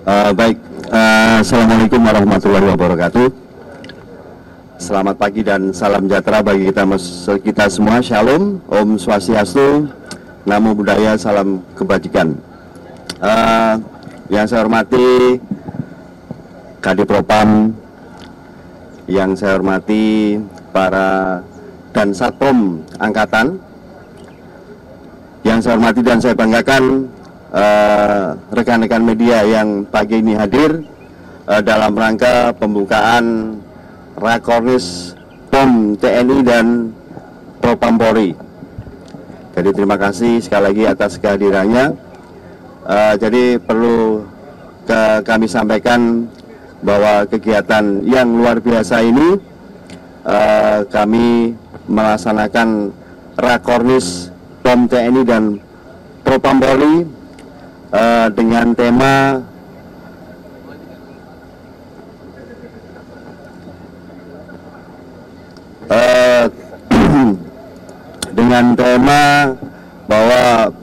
Baik, Assalamualaikum warahmatullahi wabarakatuh. Selamat pagi dan salam sejahtera bagi kita semua. Shalom, Om Swastiastu, Namo Buddhaya, salam kebajikan. Yang saya hormati Kadipropam, yang saya hormati para dan Satpom Angkatan, yang saya hormati dan saya banggakan rekan-rekan media yang pagi ini hadir dalam rangka pembukaan Rakornis POM TNI dan Propam Polri. Jadi terima kasih sekali lagi atas kehadirannya. Jadi perlu kami sampaikan bahwa kegiatan yang luar biasa ini kami melaksanakan Rakornis POM TNI dan Propam Polri dengan tema bahwa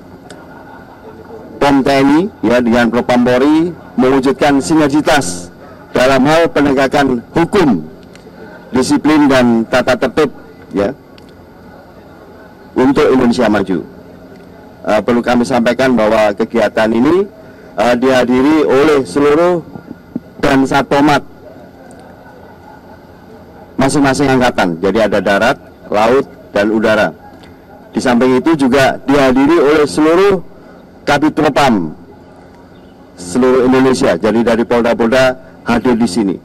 POM TNI dengan Propam Polri mewujudkan sinergitas dalam hal penegakan hukum, disiplin dan tata tertib untuk Indonesia maju. Perlu kami sampaikan bahwa kegiatan ini dihadiri oleh seluruh dan Satpomat masing-masing angkatan. Jadi ada darat, laut, dan udara. Di samping itu juga dihadiri oleh seluruh Kabid Propam seluruh Indonesia. Jadi dari Polda-Polda hadir di sini.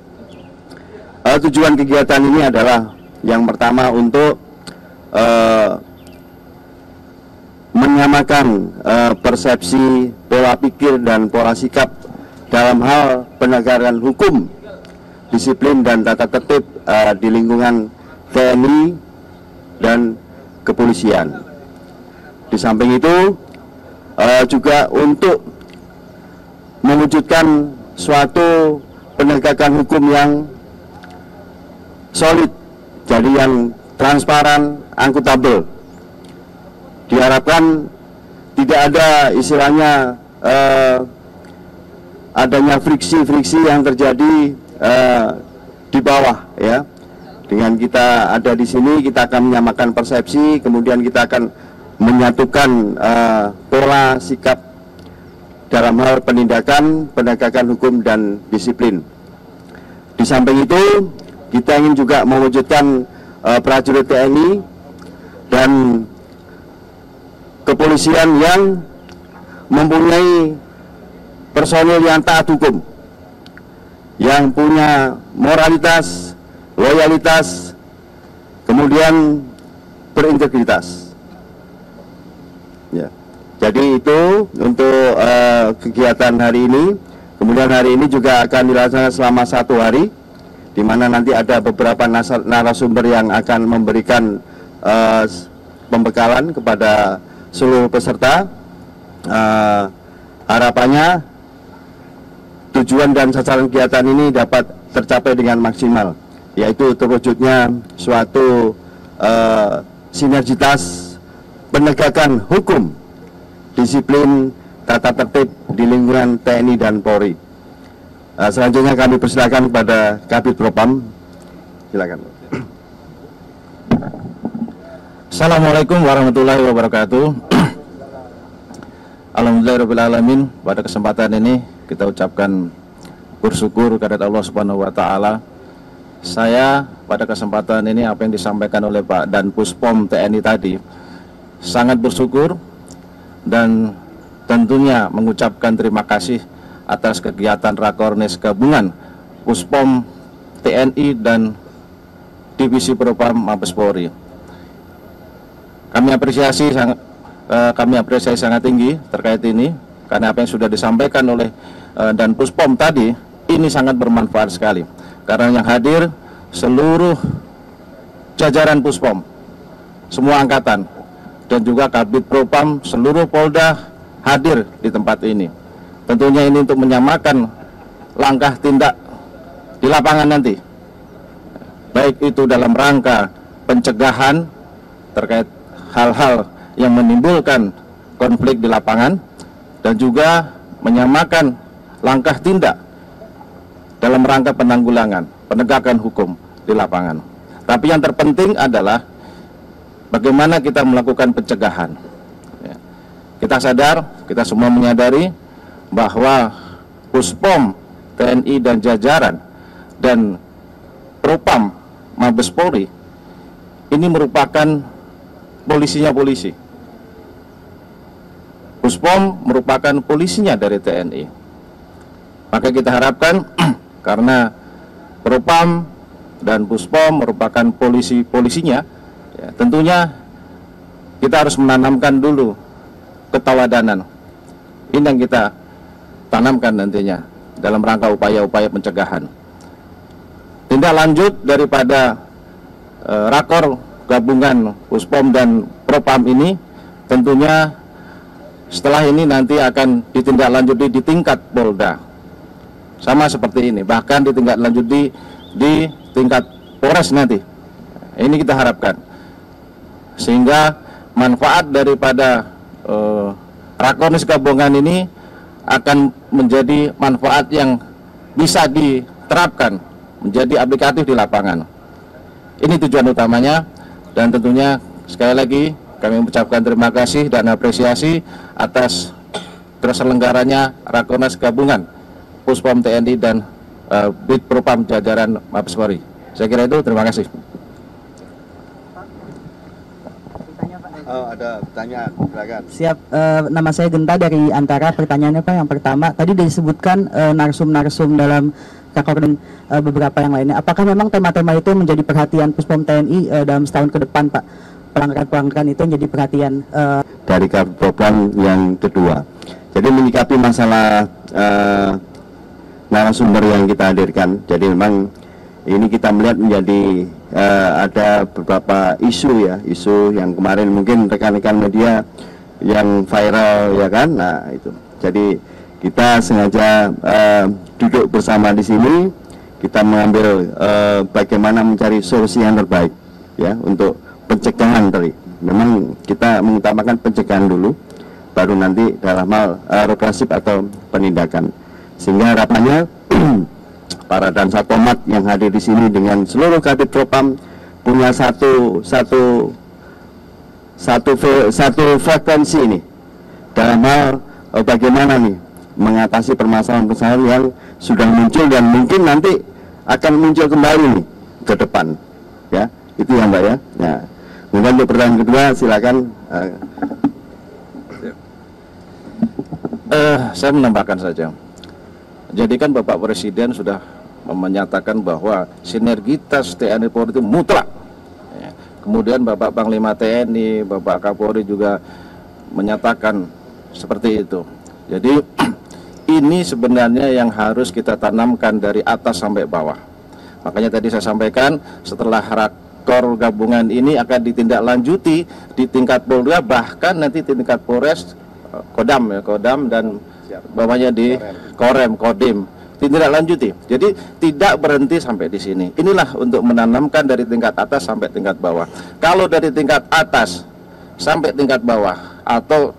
Tujuan kegiatan ini adalah yang pertama untuk menyamakan persepsi, pola pikir dan pola sikap dalam hal penegakan hukum, disiplin dan tata tertib di lingkungan TNI dan kepolisian. Di samping itu juga untuk mewujudkan suatu penegakan hukum yang solid, jadi yang transparan, akuntabel. Diharapkan tidak ada istilahnya adanya friksi-friksi yang terjadi di bawah ya. Dengan kita ada di sini, kita akan menyamakan persepsi, kemudian kita akan menyatukan pola sikap dalam hal penindakan, penegakan hukum dan disiplin. Di samping itu, kita ingin juga mewujudkan prajurit TNI dan kepolisian yang mempunyai personil yang taat hukum, yang punya moralitas, loyalitas, kemudian berintegritas. Ya. Jadi itu untuk kegiatan hari ini. Kemudian hari ini juga akan dilaksanakan selama 1 hari, di mana nanti ada beberapa narasumber yang akan memberikan pembekalan kepada seluruh peserta. Harapannya tujuan dan sasaran kegiatan ini dapat tercapai dengan maksimal, yaitu terwujudnya suatu sinergitas penegakan hukum, disiplin, tata tertib di lingkungan TNI dan Polri. Selanjutnya kami persilakan kepada Kabid Propam. Silakan. Assalamualaikum warahmatullahi wabarakatuh. Alhamdulillahirrahmanirrahim. Pada kesempatan ini kita ucapkan bersyukur kepada Allah Subhanahu wa Ta'ala. Saya pada kesempatan ini apa yang disampaikan oleh Pak Danpus POM TNI tadi sangat bersyukur dan tentunya mengucapkan terima kasih atas kegiatan Rakornis gabungan Puspom TNI dan Divisi Propam Mabes Polri. Kami apresiasi sangat tinggi terkait ini, karena apa yang sudah disampaikan oleh Danpus POM tadi ini sangat bermanfaat sekali, karena yang hadir seluruh jajaran Puspom, semua angkatan, dan juga Kabid Propam seluruh Polda hadir di tempat ini. Tentunya ini untuk menyamakan langkah tindak di lapangan nanti, baik itu dalam rangka pencegahan terkait hal-hal yang menimbulkan konflik di lapangan, dan juga menyamakan langkah tindak dalam rangka penanggulangan, penegakan hukum di lapangan. Tapi yang terpenting adalah bagaimana kita melakukan pencegahan. Ya. Kita sadar, kita semua menyadari bahwa Puspom TNI dan jajaran dan Propam Mabes Polri ini merupakan polisinya polisi. Puspom merupakan polisinya dari TNI. Maka kita harapkan karena Propam dan Puspom merupakan polisinya, ya, tentunya kita harus menanamkan dulu keteladanan. Ini yang kita tanamkan nantinya dalam rangka upaya-upaya pencegahan. Tindak lanjut daripada rakor gabungan Puspom dan Propam ini tentunya setelah ini nanti akan ditindaklanjuti di tingkat Polda. Sama seperti ini, bahkan ditindaklanjuti di tingkat Polres nanti. Ini kita harapkan, sehingga manfaat daripada Rakornis gabungan ini akan menjadi manfaat yang bisa diterapkan, menjadi aplikatif di lapangan. Ini tujuan utamanya, dan tentunya sekali lagi kami mengucapkan terima kasih dan apresiasi atas terselenggaranya Rakornis gabungan Puspom TNI dan Bid Propam jajaran Mabes Polri. Saya kira itu, terima kasih. Oh, ada pertanyaan, silakan. Siap, nama saya Genta dari Antara. Pertanyaannya Pak, yang pertama, tadi disebutkan narsum-narsum dalam Rakor dan beberapa yang lainnya. Apakah memang tema-tema itu menjadi perhatian Puspom TNI dalam setahun ke depan, Pak? Pelanggaran-pelanggaran itu menjadi perhatian dari program yang kedua. Jadi menyikapi masalah narasumber yang kita hadirkan. Jadi memang ini kita melihat menjadi ada beberapa isu ya, isu yang kemarin mungkin rekan-rekan media yang viral ya kan. Nah itu. Jadi kita sengaja duduk bersama di sini, kita mengambil bagaimana mencari solusi yang terbaik ya untuk pencegahan tadi. Memang kita mengutamakan pencegahan dulu, baru nanti dalam hal represif atau penindakan. Sehingga harapannya para Dansatomat yang hadir di sini dengan seluruh Kabid Propam punya satu frekuensi ini dalam hal bagaimana nih mengatasi permasalahan-permasalahan yang sudah muncul dan mungkin nanti akan muncul kembali nih ke depan ya. Itu ya Mbak ya. Nah, kemudian untuk pertanyaan kedua silakan. Saya menambahkan saja. Jadi kan Bapak Presiden sudah menyatakan bahwa sinergitas TNI Polri itu mutlak. Ya. Kemudian Bapak Panglima TNI, Bapak Kapolri juga menyatakan seperti itu. Jadi ini sebenarnya yang harus kita tanamkan dari atas sampai bawah. Makanya tadi saya sampaikan setelah Rakor gabungan ini akan ditindaklanjuti di tingkat Polda, bahkan nanti tingkat Polres, Kodam ya, Kodam dan bawahnya di Korem, Kodim, ditindaklanjuti. Jadi tidak berhenti sampai di sini. Inilah untuk menanamkan dari tingkat atas sampai tingkat bawah. Kalau dari tingkat atas sampai tingkat bawah atau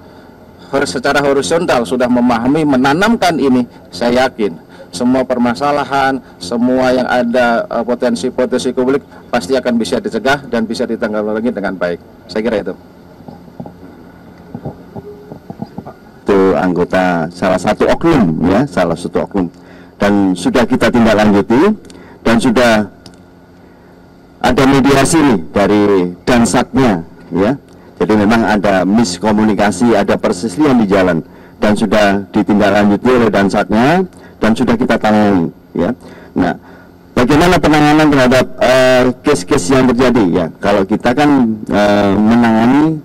secara horizontal sudah memahami, menanamkan ini, saya yakin semua permasalahan, semua yang ada potensi-potensi konflik pasti akan bisa dicegah dan bisa ditanggulangi dengan baik. Saya kira itu. Itu anggota salah satu oknum ya, salah satu oknum, dan sudah kita tindak lanjuti dan sudah ada mediasi nih dari Dansatnya ya. Jadi memang ada miskomunikasi, ada perselisihan di jalan dan sudah ditindaklanjuti oleh Dansatnya dan sudah kita tangani ya. Nah, bagaimana penanganan terhadap case-case yang terjadi ya? Kalau kita kan menangani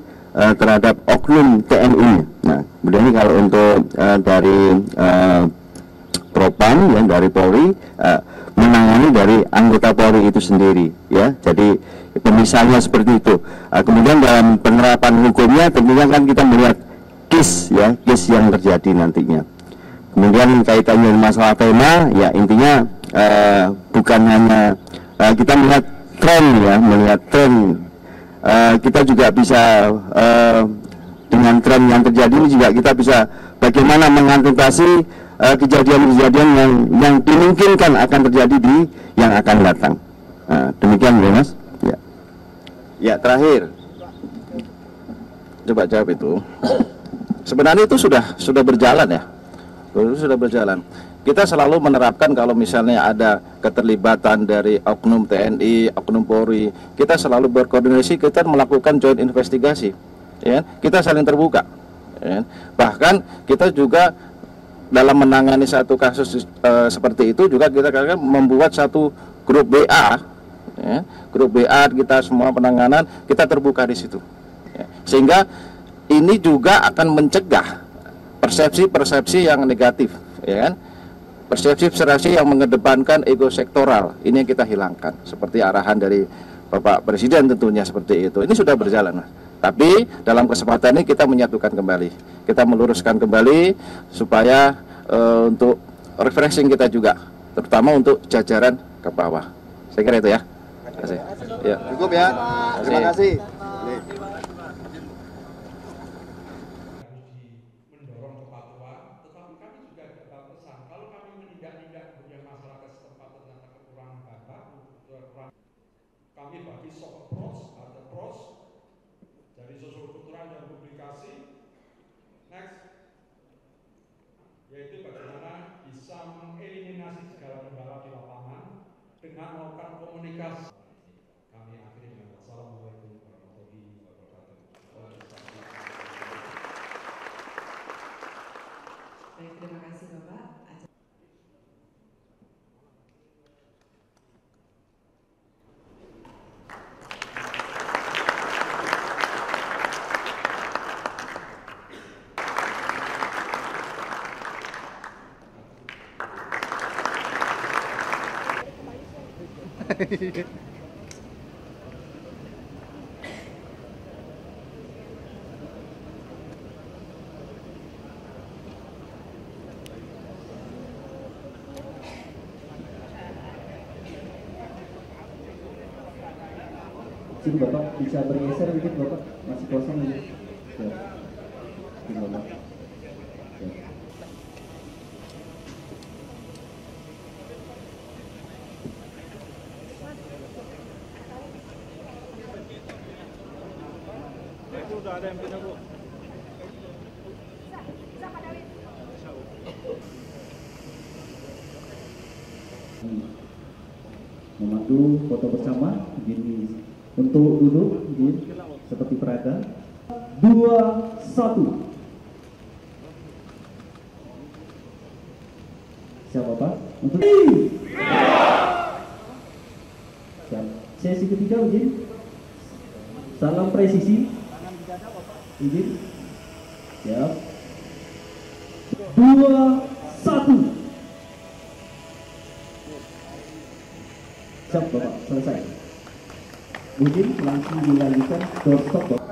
terhadap oknum TNI. Nah, kemudian kalau untuk dari Propam ya, dari Polri menangani dari anggota Polri itu sendiri ya. Jadi pemisahnya seperti itu. Kemudian dalam penerapan hukumnya tentunya kan kita melihat case ya, case yang terjadi nantinya. Kemudian kaitannya dengan masalah tema ya, intinya bukan hanya kita melihat tren ya, melihat tren. Kita juga bisa dengan tren yang terjadi ini juga kita bisa bagaimana mengantisipasi kejadian-kejadian yang dimungkinkan akan terjadi di yang akan datang. Nah, demikian Mas. Ya. Ya, terakhir. Coba jawab itu. Sebenarnya itu sudah berjalan ya. Itu sudah berjalan. Kita selalu menerapkan kalau misalnya ada keterlibatan dari oknum TNI, oknum Polri, kita selalu berkoordinasi, kita melakukan joint investigasi, ya. Kita saling terbuka, ya. Bahkan kita juga dalam menangani satu kasus seperti itu juga kita akan membuat satu grup BA, ya. Grup BA kita semua penanganan kita terbuka di situ, ya. Sehingga ini juga akan mencegah persepsi-persepsi yang negatif, ya kan? Persepsi-persepsi yang mengedepankan ego sektoral, ini yang kita hilangkan. Seperti arahan dari Bapak Presiden tentunya seperti itu. Ini sudah berjalan. Tapi dalam kesempatan ini kita menyatukan kembali. Kita meluruskan kembali supaya untuk refreshing kita juga. Terutama untuk jajaran ke bawah. Saya kira itu ya. Terima kasih. Ya. Cukup ya. Terima kasih. Kami bagi sub-approach, hard approach, dari sosial-kultural dan publikasi. Next, yaitu bagaimana bisa mengeliminasi segala kendala di lapangan dengan melakukan komunikasi. Kami akhiri dengan wassalamualaikum warahmatullahi wabarakatuh. Baik, terima kasih Bapak. Sini Bapak bisa bergeser dikit Bapak, masih kosong ini. Sini Bapak. Itu udah ada yang punya Bu. Memandu foto bersama, begini. Untuk duduk, begini, seperti peraga. 2, 1. Siap Bapak? Untuk siap. Sesi ketiga, begini. Salam presisi. Izin. Siap. 2, 1. Siap Bapak, selesai. Izin langsung dilanjutkan doorstop Bapak.